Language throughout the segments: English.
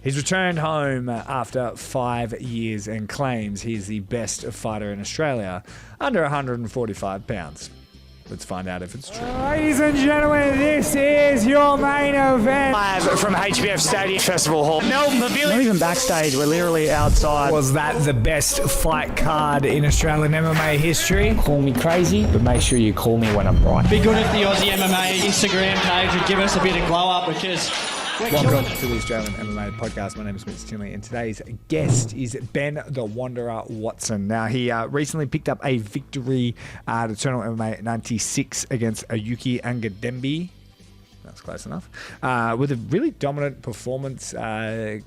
He's returned home after 5 years and claims he's the best fighter in Australia under 145 pounds. Let's find out if it's true. Ladies and gentlemen, this is your main event. Live from HBF Stadium Festival Hall. Melbourne Pavilion. Not even backstage, we're literally outside. Was that the best fight card in Australian MMA history? Call me crazy, but make sure you call me when I'm right. Be good if the Aussie MMA Instagram page would give us a bit of glow up because welcome to the Australian MMA podcast. My name is Mitch Tinley, and today's guest is Ben the Wanderer Watson. Now, he recently picked up a victory at Eternal MMA 96 against Ayuki Angadembe. That's close enough. With a really dominant performance,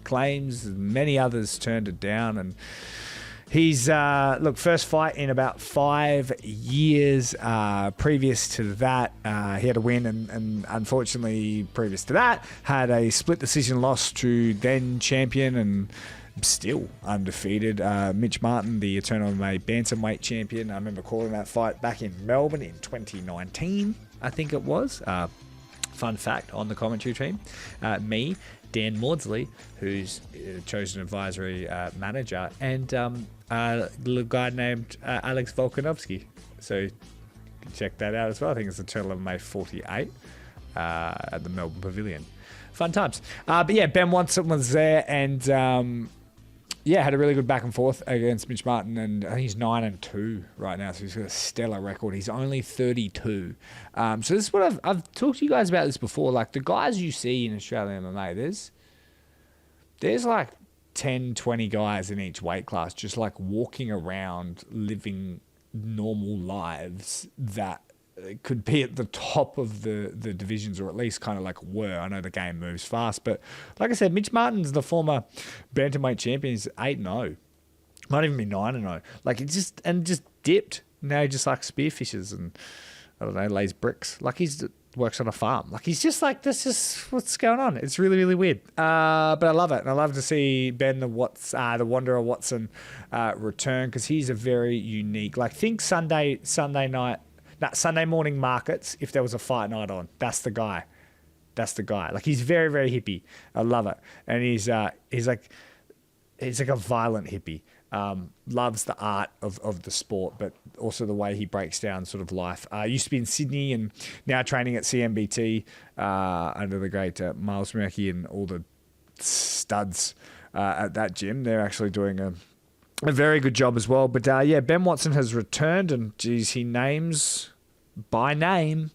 claims many others turned it down, and he's, first fight in about 5 years. Previous to that, he had a win, and unfortunately, previous to that, had a split decision loss to then champion and still undefeated Mitch Martin, the Eternal MMA Bantamweight champion. I remember calling that fight back in Melbourne in 2019, I think it was. Fun fact on the commentary team, me, Dan Maudsley, who's chosen advisory manager, and a little guy named Alex Volkanovski. So you can check that out as well. I think it's the Eternal MMA 48 at the Melbourne Pavilion. Fun times. But yeah, Ben Watson was there, and had a really good back and forth against Mitch Martin, and I think he's 9-2 right now, so he's got a stellar record. He's only 32. So this is what I've talked to you guys about this before. Like, the guys you see in Australian MMA, there's like 10, 20 guys in each weight class just like walking around living normal lives that could be at the top of the divisions, or at least kind of like were. I know the game moves fast, but like I said, Mitch Martin's the former Bantamweight champion. He's 8-0. Might even be 9-0. Like, it just dipped. Now he just like spearfishes and, I don't know, lays bricks. Like, works on a farm. Like, he's just like, this is what's going on. It's really, really weird. But I love it. And I love to see Ben the Wanderer Watson return, because he's a very unique, like, think Sunday morning markets, if there was a fight night on, that's the guy. Like, he's very, very hippie. I love it. And he's like a violent hippie. Loves the art of the sport, but also the way he breaks down sort of life. Used to be in Sydney and now training at CMBT under the great Miles Murky and all the studs at that gym. They're actually doing a very good job as well. But Ben Watson has returned, and geez, he names by name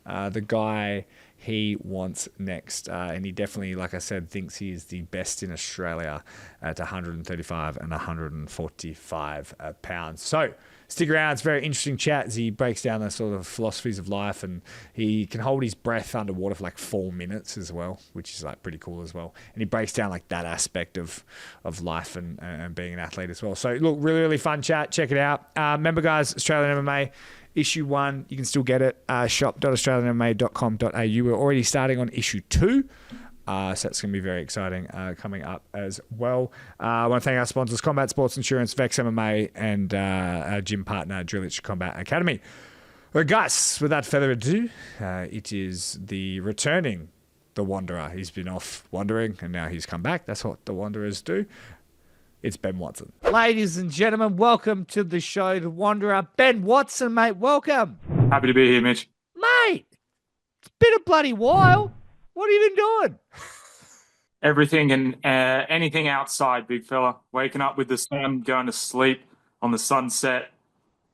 the guy he wants next. And he definitely, like I said, thinks he is the best in Australia at 135 and 145 pounds. So stick around. It's a very interesting chat as he breaks down the sort of philosophies of life, and he can hold his breath underwater for like 4 minutes as well, which is like pretty cool as well. And he breaks down like that aspect of life and being an athlete as well. So look, really, really fun chat. Check it out. Remember, guys, Australian MMA Issue 1, you can still get it. Shop.australianmma.com.au. We're already starting on Issue 2. So that's going to be very exciting coming up as well. I want to thank our sponsors, Combat Sports Insurance, Vex MMA, and our gym partner, Drillich Combat Academy. Well, guys, without further ado, it is the returning The Wanderer. He's been off wandering, and now he's come back. That's what the Wanderers do. It's Ben Watson. Ladies and gentlemen, welcome to the show, The Wanderer. Ben Watson, mate, welcome. Happy to be here, Mitch. Mate, it's been a bloody while. What have you been doing? Everything and anything outside, big fella. Waking up with the sun, going to sleep on the sunset,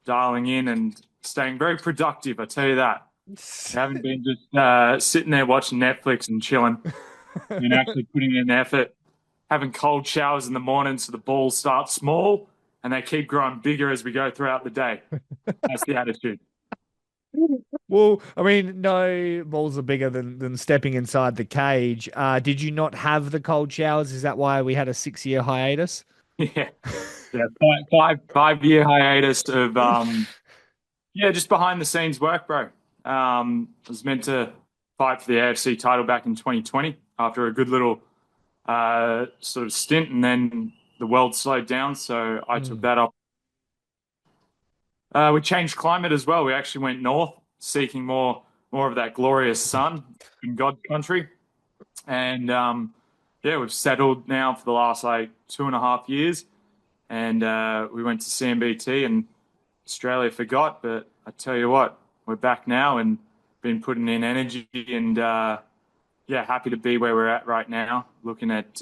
dialing in and staying very productive, I tell you that. I haven't been just sitting there watching Netflix and chilling. Been actually putting in effort, having cold showers in the morning so the balls start small and they keep growing bigger as we go throughout the day. That's the attitude. Well, I mean, no balls are bigger than stepping inside the cage. Did you not have the cold showers? Is that why we had a 6-year hiatus? Yeah. 5-year hiatus of, just behind the scenes work, bro. I was meant to fight for the AFC title back in 2020 after a good little sort of stint, and then the world slowed down, so I took that up. We changed climate as well. We actually went north, seeking more of that glorious sun in God's country. And yeah, we've settled now for the last like 2.5 years, and we went to CMBT, and Australia forgot. But I tell you what, we're back now and been putting in energy, and yeah, happy to be where we're at right now. Looking at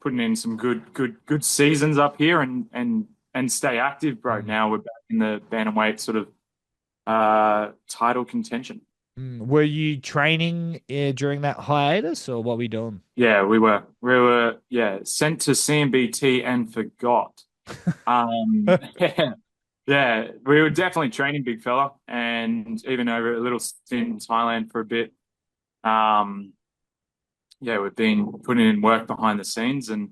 putting in some good seasons up here, and stay active, bro. Now we're back in the bantamweight sort of title contention. Were you training during that hiatus, or what were you doing? Yeah, we were. We were, yeah, sent to CMBT and forgot. Yeah, yeah, we were definitely training, big fella, and even over a little stint in Thailand for a bit. Um, yeah, we've been putting in work behind the scenes, and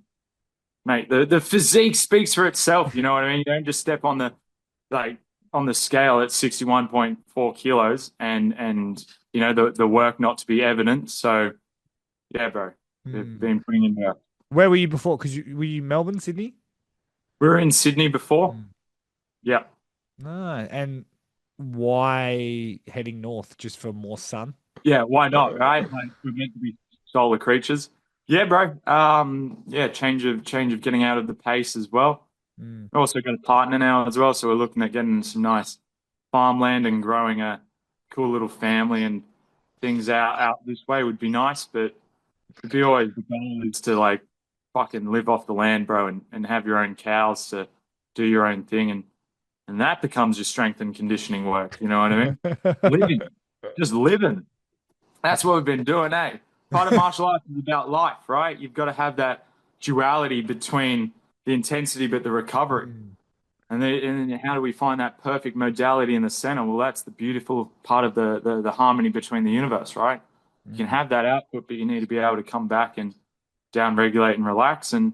mate, the physique speaks for itself. You know what I mean? You don't just step on the like on the scale at 61.4 kilos, and you know the work not to be evident. So yeah, bro, we've been putting in work. Where were you before? Because were you Melbourne, Sydney? We were in Sydney before. Yeah. No, and why heading north? Just for more sun? Yeah, why not, right? Like we're meant to be solar creatures. Yeah, bro. Yeah, change of getting out of the pace as well. Also got a partner now as well, so we're looking at getting some nice farmland and growing a cool little family and things out this way would be nice. But it'd be always the goal is to like fucking live off the land, bro, and have your own cows to do your own thing, and that becomes your strength and conditioning work. You know what I mean? Living, just living. That's what we've been doing, eh? Part of martial arts is about life, right? You've got to have that duality between the intensity but the recovery. And then how do we find that perfect modality in the center? Well, that's the beautiful part of the harmony between the universe, right? You can have that output, but you need to be able to come back and down regulate and relax. And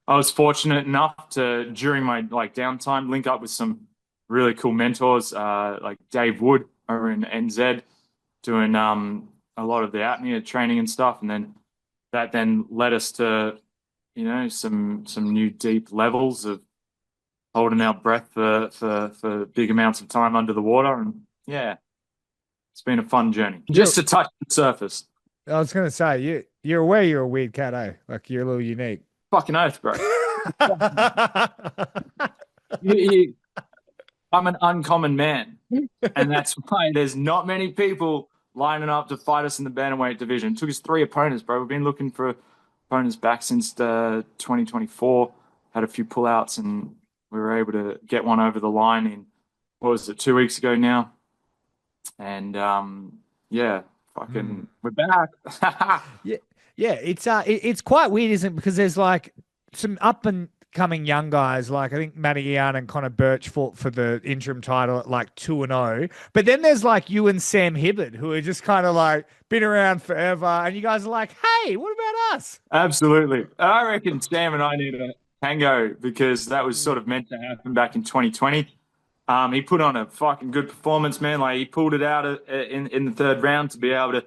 I was fortunate enough to, during my like downtime, link up with some really cool mentors, like Dave Wood over in NZ, doing a lot of the apnea training and stuff, and then that then led us to, you know, some new deep levels of holding our breath for big amounts of time under the water, and yeah, it's been a fun journey. Just to touch the surface. I was gonna say you're aware you're a weird cat, eh? Like you're a little unique. Fucking oath, bro. you, I'm an uncommon man, and that's why there's not many people lining up to fight us in the bantamweight division. It took us 3 opponents, bro. We've been looking for opponents back since 2024. Had a few pullouts, and we were able to get one over the line in, what was it, 2 weeks ago now. And yeah, fucking, we're back. Yeah, it's quite weird, isn't it? Because there's like some up and coming young guys, like I think Matty Ian and Connor Birch fought for the interim title at like 2-0. But then there's like you and Sam Hibbard, who are just kind of like been around forever, and you guys are like, hey, what about us? Absolutely. I reckon Sam and I need a tango, because that was sort of meant to happen back in 2020. He put on a fucking good performance, man. Like he pulled it out in the 3rd round to be able to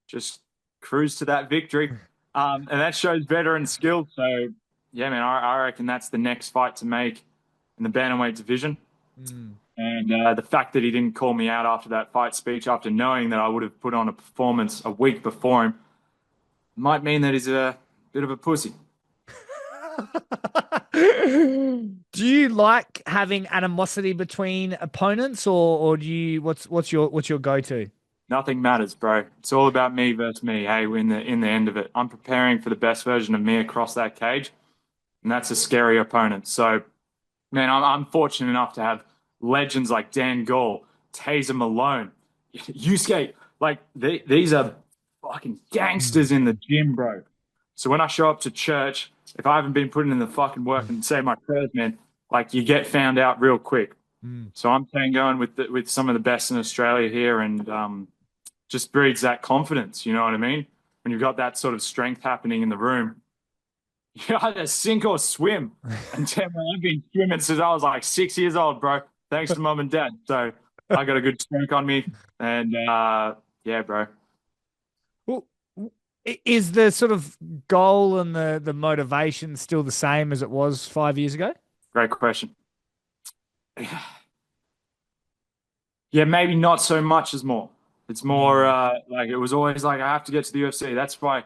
just cruise to that victory. And that shows veteran skill. So yeah, man, I reckon that's the next fight to make in the bantamweight division. And the fact that he didn't call me out after that fight speech, after knowing that I would have put on a performance a week before him, might mean that he's a bit of a pussy. Do you like having animosity between opponents, or do you what's your go-to? Nothing matters, bro. It's all about me versus me. Hey, in the end of it, I'm preparing for the best version of me across that cage, and that's a scary opponent. So, man, I'm fortunate enough to have legends like Dan Gall, Taser Malone, Yusuke. Like these are fucking gangsters in the gym, bro. So when I show up to church, if I haven't been putting in the fucking work and say my prayers, man, like you get found out real quick. So I'm going with some of the best in Australia here, and just breeds that confidence. You know what I mean? When you've got that sort of strength happening in the room, you either sink or swim. And damn, man, I've been swimming since I was like 6 years old, bro. Thanks to mum and dad. So I got a good strength on me, and yeah, bro. Well, is the sort of goal and the motivation still the same as it was 5 years ago? Great question. Yeah, maybe not so much as more. It's more like it was always like I have to get to the UFC. That's why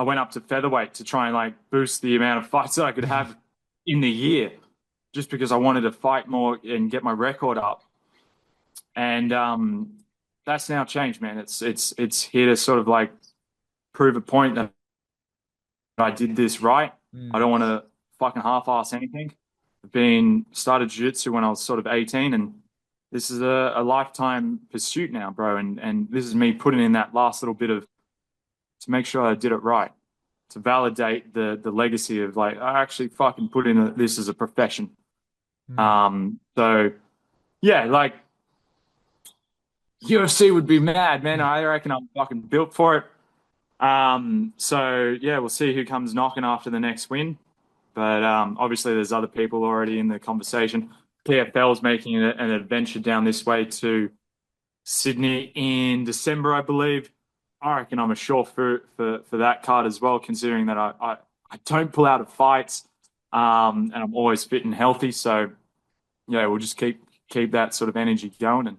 I went up to featherweight to try and like boost the amount of fights that I could have in the year, just because I wanted to fight more and get my record up. And that's now changed, man. It's here to sort of like prove a point that I did this right. I don't want to fucking half-ass anything. I've started jiu-jitsu when I was sort of 18, and this is a lifetime pursuit now, bro. And this is me putting in that last little bit to make sure I did it right, to validate the legacy of like, I actually fucking put in this as a profession. So yeah, like UFC would be mad, man. I reckon I'm fucking built for it. So yeah, we'll see who comes knocking after the next win. But obviously there's other people already in the conversation. PFL's making an adventure down this way to Sydney in December, I believe. I reckon I'm a sure for that card as well, considering that I don't pull out of fights, and I'm always fit and healthy. So yeah, we'll just keep that sort of energy going. And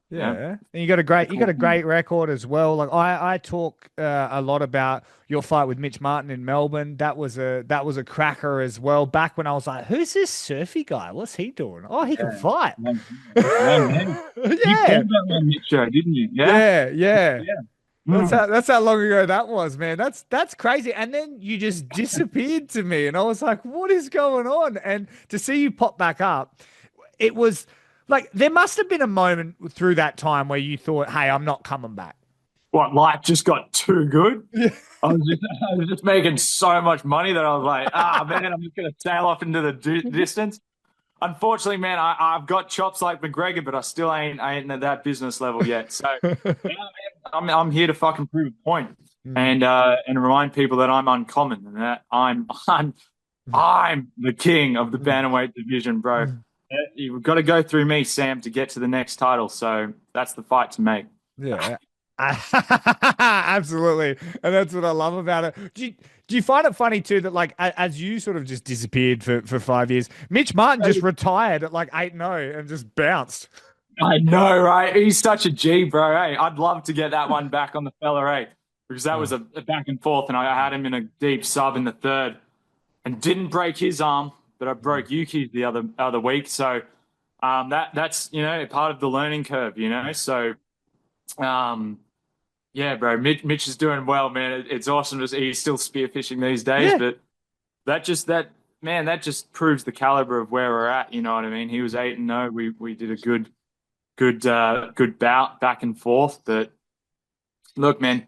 yeah, and you got a great record as well. Like I talk a lot about your fight with Mitch Martin in Melbourne. That was a cracker as well. Back when I was like, who's this surfy guy? What's he doing? Oh, he can fight. Yeah. Yeah. You called that one Mitch show, didn't you? Yeah. That's how long ago that was, man. That's crazy. And then you just disappeared to me, and I was like, what is going on? And to see you pop back up, it was like there must have been a moment through that time where you thought, hey, I'm not coming back. What, life just got too good? I was just making so much money that I was like, man, I'm just going to sail off into the distance. Unfortunately, man, I've got chops like McGregor, but I still ain't at that business level yet. So yeah, man, I'm here to fucking prove a point and remind people that I'm uncommon and that I'm the king of the bantamweight division, bro. You've got to go through me, Sam, to get to the next title. So that's the fight to make. Yeah. Absolutely. And that's what I love about it. Do you find it funny too that like as you sort of just disappeared for 5 years, Mitch Martin just retired at like 8-0 and just bounced? I know, right? He's such a G, bro. Hey, I'd love to get that one back on the fella, eh? Because that was a back and forth, and I had him in a deep sub in the third and didn't break his arm, but I broke Yuki's the other week. So that's, part of the learning curve, So yeah, bro, Mitch is doing well, man. It's awesome to see he's still spearfishing these days, but that just proves the caliber of where we're at. You know what I mean? He was 8-0. We did a good bout back and forth. But look, man,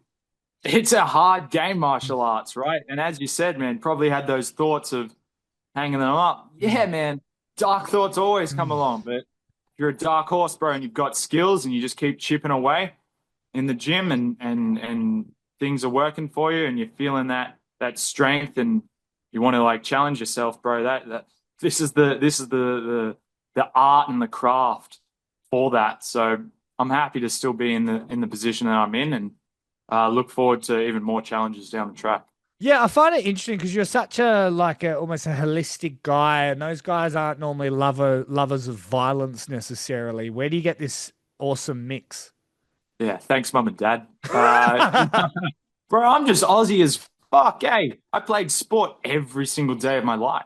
it's a hard game, martial arts, right? And as you said, man, probably had those thoughts of hanging them up. Yeah, man, dark thoughts always come along. But if you're a dark horse, bro, and you've got skills and you just keep chipping away in the gym and things are working for you and you're feeling that strength and you want to like challenge yourself, bro, that this is the art and the craft for that. So I'm happy to still be in the position that I'm in and look forward to even more challenges down the track. Yeah, I find it interesting because you're such almost a holistic guy, and those guys aren't normally lovers of violence necessarily. Where do you get this awesome mix? Yeah, thanks, Mum and Dad. Bro, I'm just Aussie as fuck, eh? I played sport every single day of my life.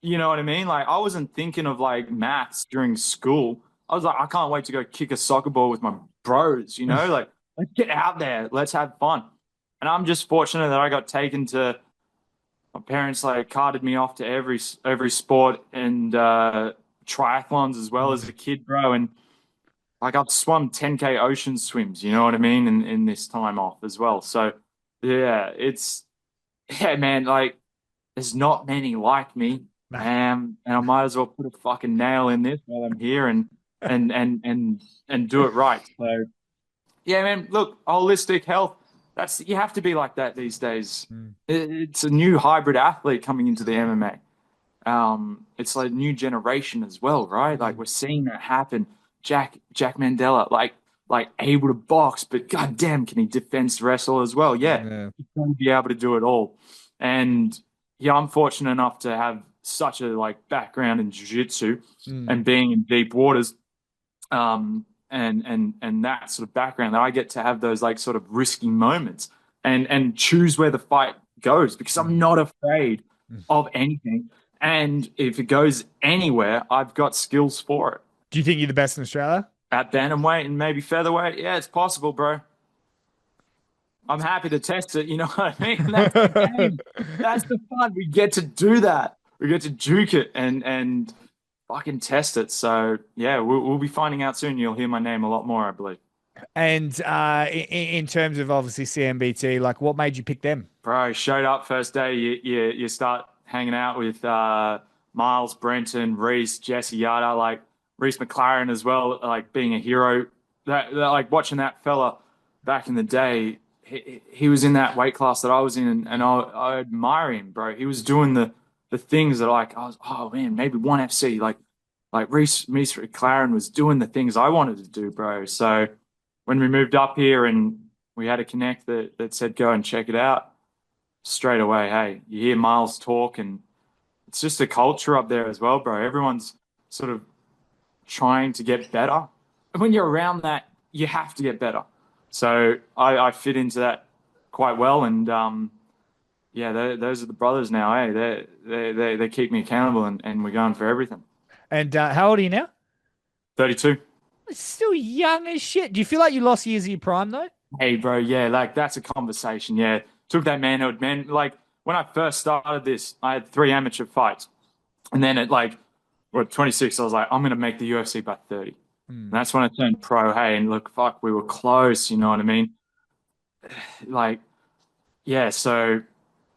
You know what I mean? Like, I wasn't thinking of, like, maths during school. I was like, I can't wait to go kick a soccer ball with my bros, Like, let's get out there. Let's have fun. And I'm just fortunate that I got taken to – my parents, like, carted me off to every sport and triathlons as well as a kid, bro. And – like I've swum 10K ocean swims, you know what I mean, in this time off as well. So yeah, man, like there's not many like me, and I might as well put a fucking nail in this while I'm here and do it right. So yeah, man, look, holistic health. You have to be like that these days. It's a new hybrid athlete coming into the MMA. It's like a new generation as well, right? Like we're seeing that happen. Jack Mandela, like able to box, but goddamn, can he defense wrestle as well? Yeah. He's going to be able to do it all. And yeah, I'm fortunate enough to have such a like background in jiu-jitsu and being in deep waters, and that sort of background that I get to have those like sort of risky moments and choose where the fight goes because I'm not afraid of anything. And if it goes anywhere, I've got skills for it. Do you think you're the best in Australia? At bantamweight and maybe featherweight, yeah, it's possible, bro. I'm happy to test it. You know what I mean? That's the game. That's the fun. We get to do that. We get to juke it and fucking test it. So yeah, we'll be finding out soon. You'll hear my name a lot more, I believe. And in terms of obviously CMBT, like what made you pick them? Bro, showed up first day. You start hanging out with Miles, Brenton, Reese, Jesse Yada, like Reese McLaren as well, like being a hero. That like watching that fella back in the day. He was in that weight class that I was in, and I admire him, bro. He was doing the things that like I was, oh man, maybe one FC, like Reese McLaren was doing the things I wanted to do, bro. So when we moved up here and we had a connect that said go and check it out, straight away, hey, you hear Miles talk, and it's just a culture up there as well, bro. Everyone's sort of trying to get better. And when you're around that, you have to get better. So I fit into that quite well, and yeah, those are the brothers now. Hey, they keep me accountable, and we're going for everything. And how old are you now? 32. Still young as shit. Do you feel like you lost years of your prime though? Hey, bro, yeah, like that's a conversation. Yeah, took that manhood, man. Like when I first started this, I had 3 amateur fights, and then at like 26, I was like, I'm gonna make the UFC by 30. And that's when I turned pro. Hey, and look, fuck, we were close. You know what I mean? Like, yeah. So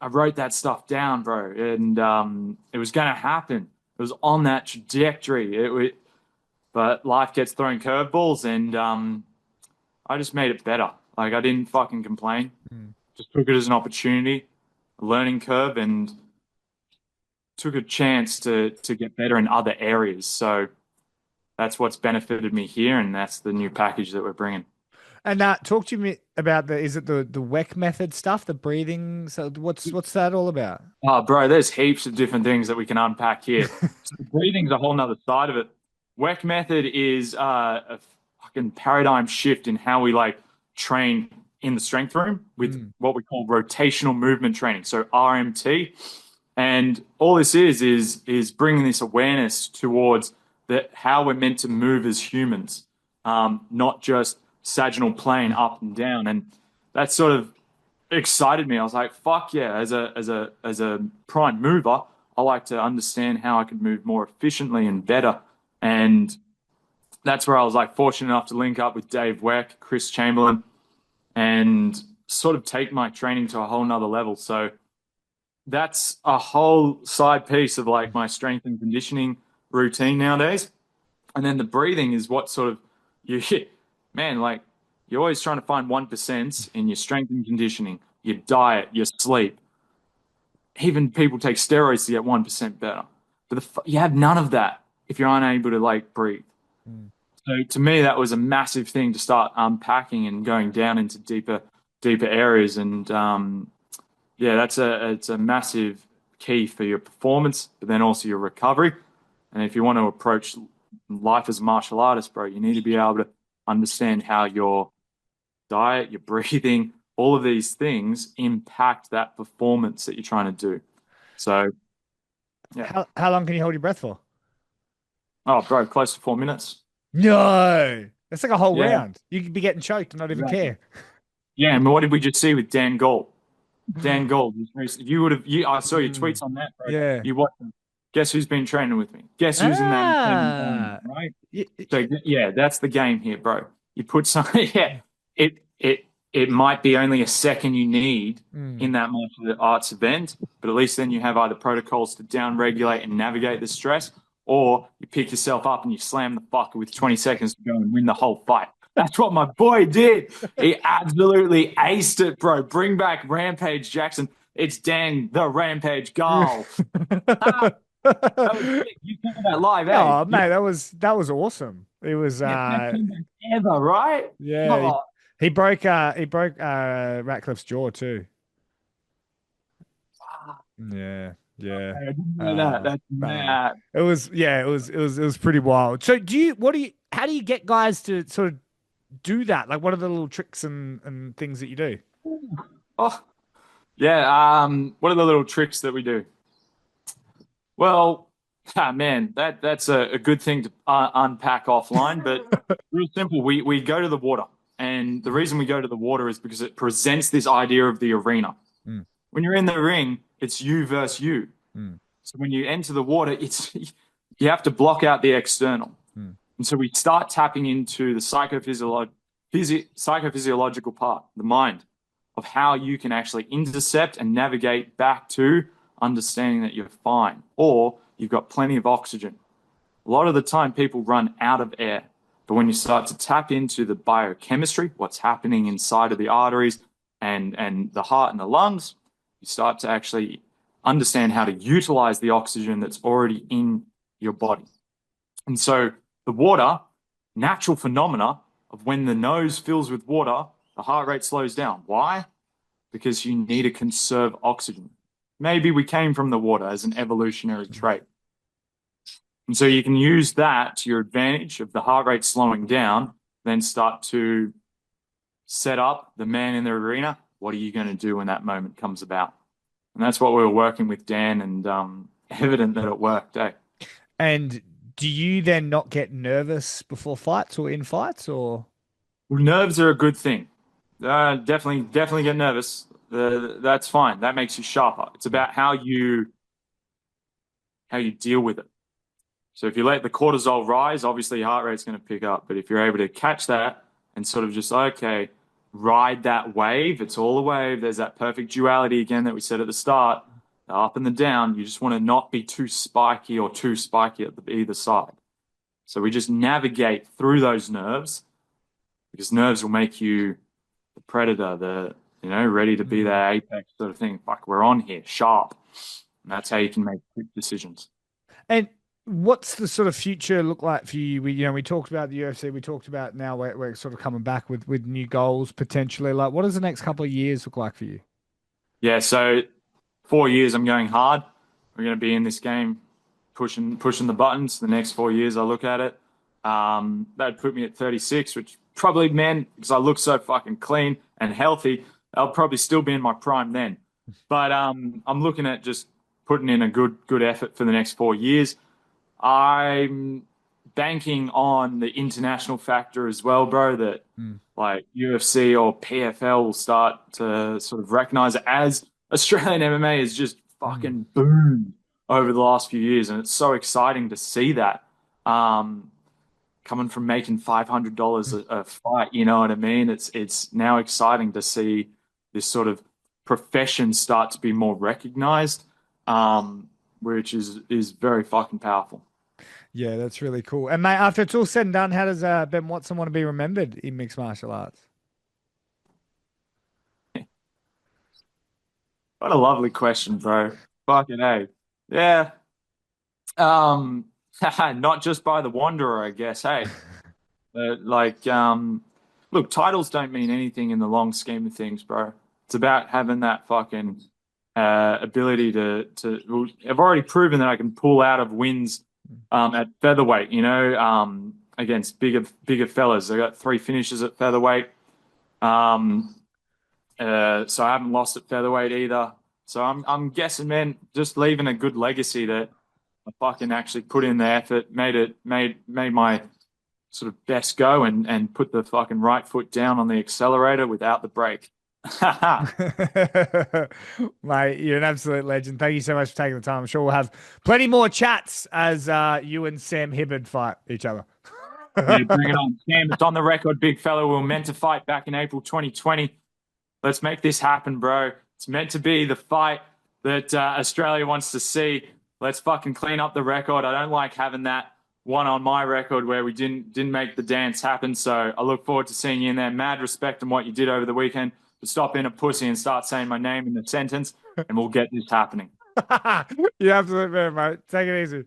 I wrote that stuff down, bro, and it was gonna happen. It was on that trajectory. But life gets thrown curveballs, and I just made it better. Like I didn't fucking complain. Just took it as an opportunity, a learning curve, and took a chance to get better in other areas. So that's what's benefited me here, and that's the new package that we're bringing. And talk to me about is it the WEC method stuff, the breathing? So what's that all about? Oh, bro, there's heaps of different things that we can unpack here. So breathing's a whole nother side of it. WEC method is a fucking paradigm shift in how we like train in the strength room with what we call rotational movement training. So RMT, and all this is bringing this awareness towards how we're meant to move as humans, not just sagittal plane up and down. And that sort of excited me. I was like, fuck yeah, as a prime mover, I like to understand how I could move more efficiently and better. And that's where I was like fortunate enough to link up with Dave Weck, Chris Chamberlain, and sort of take my training to a whole nother level. So that's a whole side piece of like my strength and conditioning routine nowadays. And then the breathing is what sort of you hit, man, like you're always trying to find 1% in your strength and conditioning, your diet, your sleep. Even people take steroids to get 1% better. But you have none of that if you're unable to like breathe. So to me, that was a massive thing to start unpacking and going down into deeper areas. And yeah, it's a massive key for your performance, but then also your recovery. And if you want to approach life as a martial artist, bro, you need to be able to understand how your diet, your breathing, all of these things impact that performance that you're trying to do. So, yeah. How long can you hold your breath for? Oh, bro, close to 4 minutes. No, that's like a whole round. You could be getting choked and not even care. Yeah, and what did we just see with Dan Gold? Dan Gold, you would have. I saw your tweets on that, bro. Yeah, you watched them. Guess who's been training with me? Guess who's in that? Right. So yeah, that's the game here, bro. You put something. Yeah, it might be only a second you need in that martial arts event, but at least then you have either protocols to down regulate and navigate the stress, or you pick yourself up and you slam the fucker with 20 seconds to go and win the whole fight. That's what my boy did. He absolutely aced it, bro. Bring back Rampage Jackson. It's Dan the Rampage Gall. That was sick. You saw that live, eh? Oh, mate, that was awesome. It was ever, right? Yeah, Oh. he broke Ratcliffe's jaw too. Yeah. Yeah, I didn't know that. That's mad. It was pretty wild. So how do you get guys to sort of do that? Like what are the little tricks and things that you do? Oh, Yeah. What are the little tricks that we do? Well, man, that's a good thing to unpack offline, but real simple. We go to the water, and the reason we go to the water is because it presents this idea of the arena. Mm, When you're in the ring, it's you versus you. mm, So when you enter the water, it's you have to block out the external. mm, And so we start tapping into the psychophysiological part, the mind, of how you can actually intercept and navigate back to understanding that you're fine or you've got plenty of oxygen. A lot of the time, people run out of air. But when you start to tap into the biochemistry, what's happening inside of the arteries and the heart and the lungs, you start to actually understand how to utilize the oxygen that's already in your body. And so the water, natural phenomena of when the nose fills with water, the heart rate slows down. Why? Because you need to conserve oxygen. Maybe we came from the water as an evolutionary trait. And so you can use that to your advantage of the heart rate slowing down, then start to set up the man in the arena. What are you going to do when that moment comes about? And that's what we were working with Dan, and evident that it worked, eh? And do you then not get nervous before fights or in fights, or? Well, nerves are a good thing. Definitely get nervous. That's fine. That makes you sharper. It's about how you deal with it. So if you let the cortisol rise, obviously your heart rate's going to pick up. But if you're able to catch that and sort of just, okay, ride that wave, it's all a wave. There's that perfect duality again that we said at the start, the up and the down. You just want to not be too spiky or too spiky at either side. So we just navigate through those nerves, because nerves will make you the predator, ready to be that apex sort of thing. Fuck, we're on here, sharp. And that's how you can make quick decisions. And what's the sort of future look like for you? We talked about the UFC. We talked about now we're sort of coming back with new goals potentially. Like, what does the next couple of years look like for you? Yeah, so 4 years I'm going hard. We're going to be in this game pushing the buttons. The next 4 years I look at it. That'd put me at 36, which probably, man, because I look so fucking clean and healthy, I'll probably still be in my prime then. But I'm looking at just putting in a good effort for the next 4 years. I'm banking on the international factor as well, bro, that like UFC or PFL will start to sort of recognize it, as Australian MMA has just fucking boomed over the last few years. And it's so exciting to see that. Coming from making $500 a fight, you know what I mean? It's now exciting to see this sort of profession start to be more recognized, which is very fucking powerful. Yeah, that's really cool. And mate, after it's all said and done, how does Ben Watson want to be remembered in mixed martial arts? What a lovely question, bro. Fucking A. Yeah. Not just by the Wanderer, I guess. Hey, look, titles don't mean anything in the long scheme of things, bro. It's about having that fucking ability to. Well, I've already proven that I can pull out of wins at featherweight. Against bigger fellas. I got 3 finishes at featherweight. So I haven't lost at featherweight either. So I'm guessing, man, just leaving a good legacy that I fucking actually put in the effort, made my sort of best go, and put the fucking right foot down on the accelerator without the brake. Mate, you're an absolute legend. Thank you so much for taking the time. I'm sure we'll have plenty more chats as you and Sam Hibbard fight each other. Yeah, bring it on. Sam, it's on the record, big fella. We were meant to fight back in April 2020. Let's make this happen, bro. It's meant to be the fight that Australia wants to see. Let's fucking clean up the record. I don't like having that one on my record where we didn't make the dance happen. So I look forward to seeing you in there. Mad respect on what you did over the weekend. But stop being a pussy and start saying my name in the sentence, and we'll get this happening. You're absolute man, mate. Take it easy.